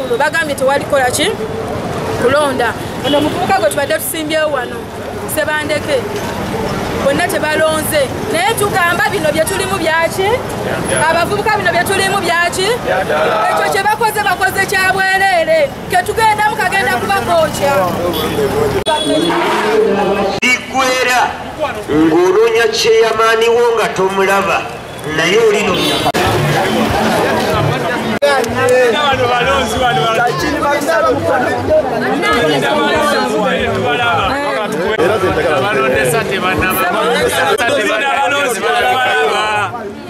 enjawulo bagambye tewali kola ki kulonda. Ono omuvubuka gwe tubadde tusimbyewo wano Sebandeke bonna tebalonze naye tugamba bino bye tulimu byaki abavubuka bino bye tulimu byaki ekyo kye bakoze kya bwereere ke tugenda mukagenda kubakooca likwera ng'oloonya kyeyamaaniwo nga tomulaba naye olino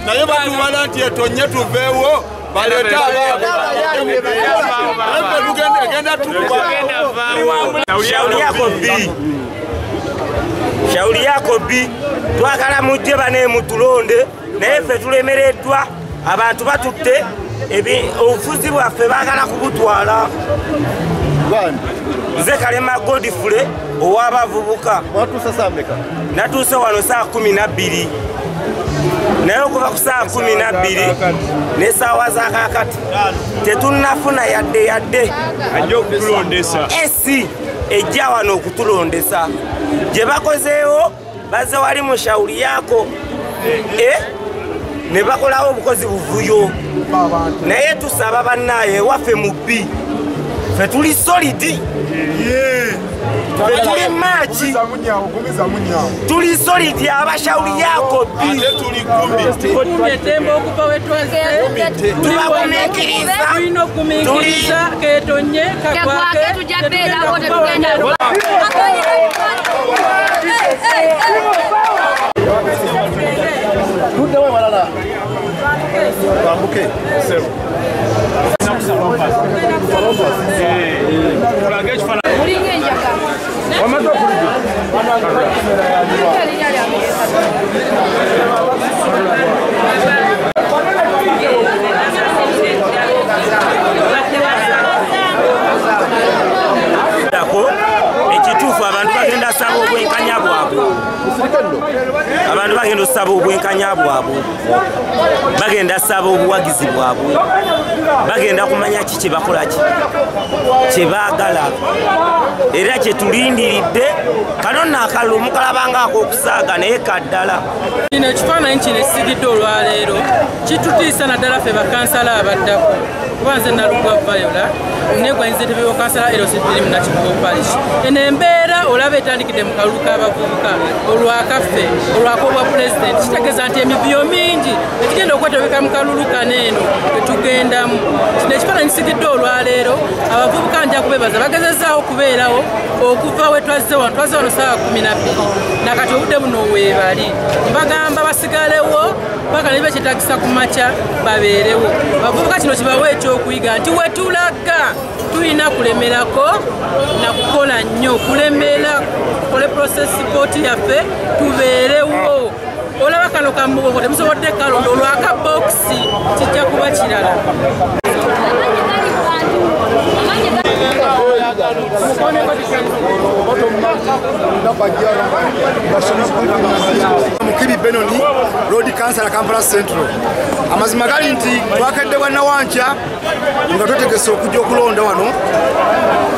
naye batubala nti etonye tuveewo baleta shauri yako bi twagala mujje bane mutulonde naye ffe tulemereddwa abantu batutte obufuzi bwaffe baagala kubutwala. Nze Kalema Godfrey ow'abavubuka natuuse wano saa 12 naye okuva ku saa 12 n'essaawa zakakati tetunnafuna yadde esi ejja wano okutulondesa gye bakozeewo bazze wali mu shauri yako ne bakolawo obukozi buvuyo naye tusaba bannaye waffe mu bbi ffe tuli solidi ffe tuli maaki tuli solidi abashauri yako bbi tubagumiikiriza ekituufu abantu bagenda saba obwenkanya bwabwe abantu bagenda osaba obwenkanya bwabwe bagenda saba obuwagizi bwabwe bagenda kumanya ki kyebakolaki kyebaagala era kyetulindiridde kano naakala omukalabanga ak'okusaaga naye kaddala kino ekifaananyi kino esigidde olwaleero kitutiisa naddala ffe bakansala abaddako kuba nze nalugwa vayola negwanyiza entebe y'okansala erositirimu nakivubo parish eno embeera olaba etandikidde mu kalulu k'abavubuka olwakaffe olwakobwa pulezidenti kitegeeza nti emivuyo mingi ekigenda okwetebeka mu kalulu kano eno tetugendamu kino ekifaananyi kisigidde olwaleero abavubuka nja kubeebaza bagezezaawo okubeerawo okuva we twazze wano saa 12 nakati obudde buno weebali mbagamba basigalewo paka ne bekyetagisa ku makya babeerewo bavubuka kino kibawe ekyokuyiga nti wetulaga tulina kulemerako nakukola nnyo kulemera kole process support yaffe tubeerewo olaba kano kamugongo temusobodde kalonda olwaka bokisi kijja kuba kirala Mukibi Benoni Road Council Kampala Central amazima gali nti twakedde bwana wancha nga tutegese okujja okulonda wano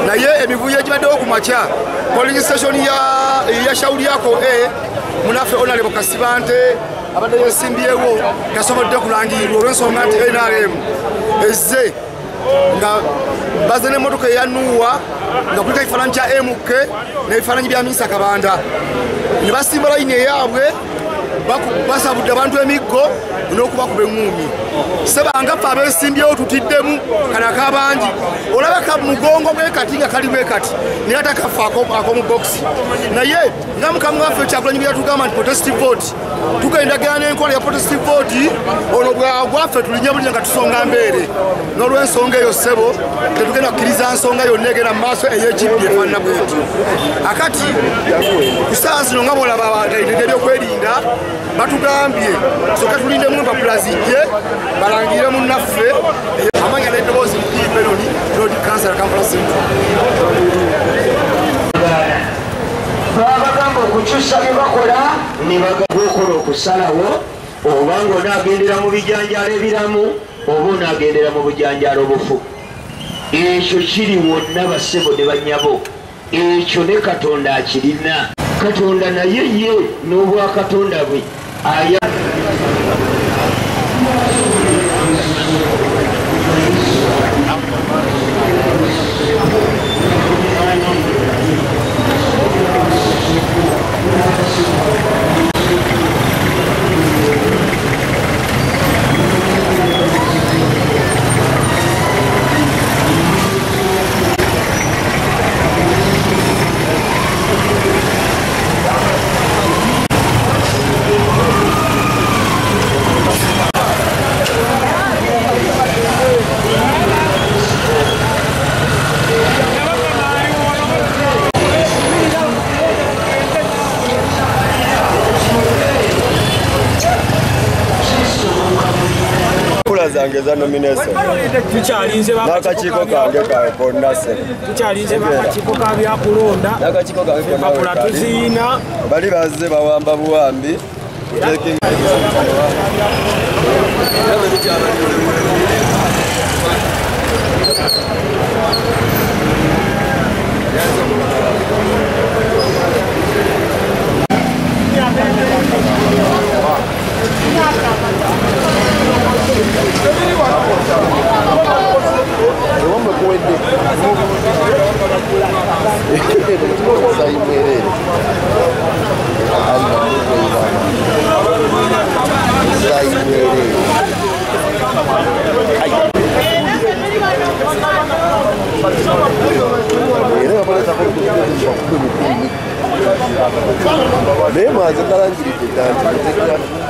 naye emivuyo egibaddewo ku makya polling station ya shauri yako munafe onalebo Kasibante abadde yesimbyewo tasobodde kulangirwa olw'ensonga nti NRM ezze nga baze n'emmotoka eyanuwa nga kuliko ekifaananyi kya MK n'ebifaananyi bya Minisita Kabanda ne basimba layini eyaabwe basabudde abantu emiggo n'okubakuba eŋŋumi sebanga ffe abeesimbyewo tutiddemu kana akabangi olaba ka mugongo bwe kati nga kali bwe kati naye ate kaffe ak'omu bokisi naye nga mukamu waffe Kyagulanyi bwe yatugamba nti protestive vote tugendagera n'enkola ya protestive vote ono bwagwaffe tulinye buli nga tusonga mbeere n'olw'ensonga eyo ssebo tetugenda kukkiriza nsonga yonna egenda mu maaso ey'ekibbi efaanana bwetyo akati ku ssaawa zino nga bw'olaba abagalidde ebyokwerinda batugambye soka tulindemu empapula zijje balangire munnaffe amanya n'eddoboozi Mukibi Benoni Road Council Kampala Central babagamba okukyusa bye bakola ne bagaokola okusalawo oba ng'onaagendera mu bijanjaalo ebiramu oba onaagendera mu bujanjaalo obufu ekyo kiri wonna bassebo ne bannyabo ekyo ne katonda akirina katonda naye ye n'obwakatonda bwe aya zange za nomination tuchalinze n'akakiiko kange ka fondation tuchalinze akakiiko ka byakulonda n'akakiiko kange empapula tuziina bali bazze bawamba buwambi Mesmo as caras de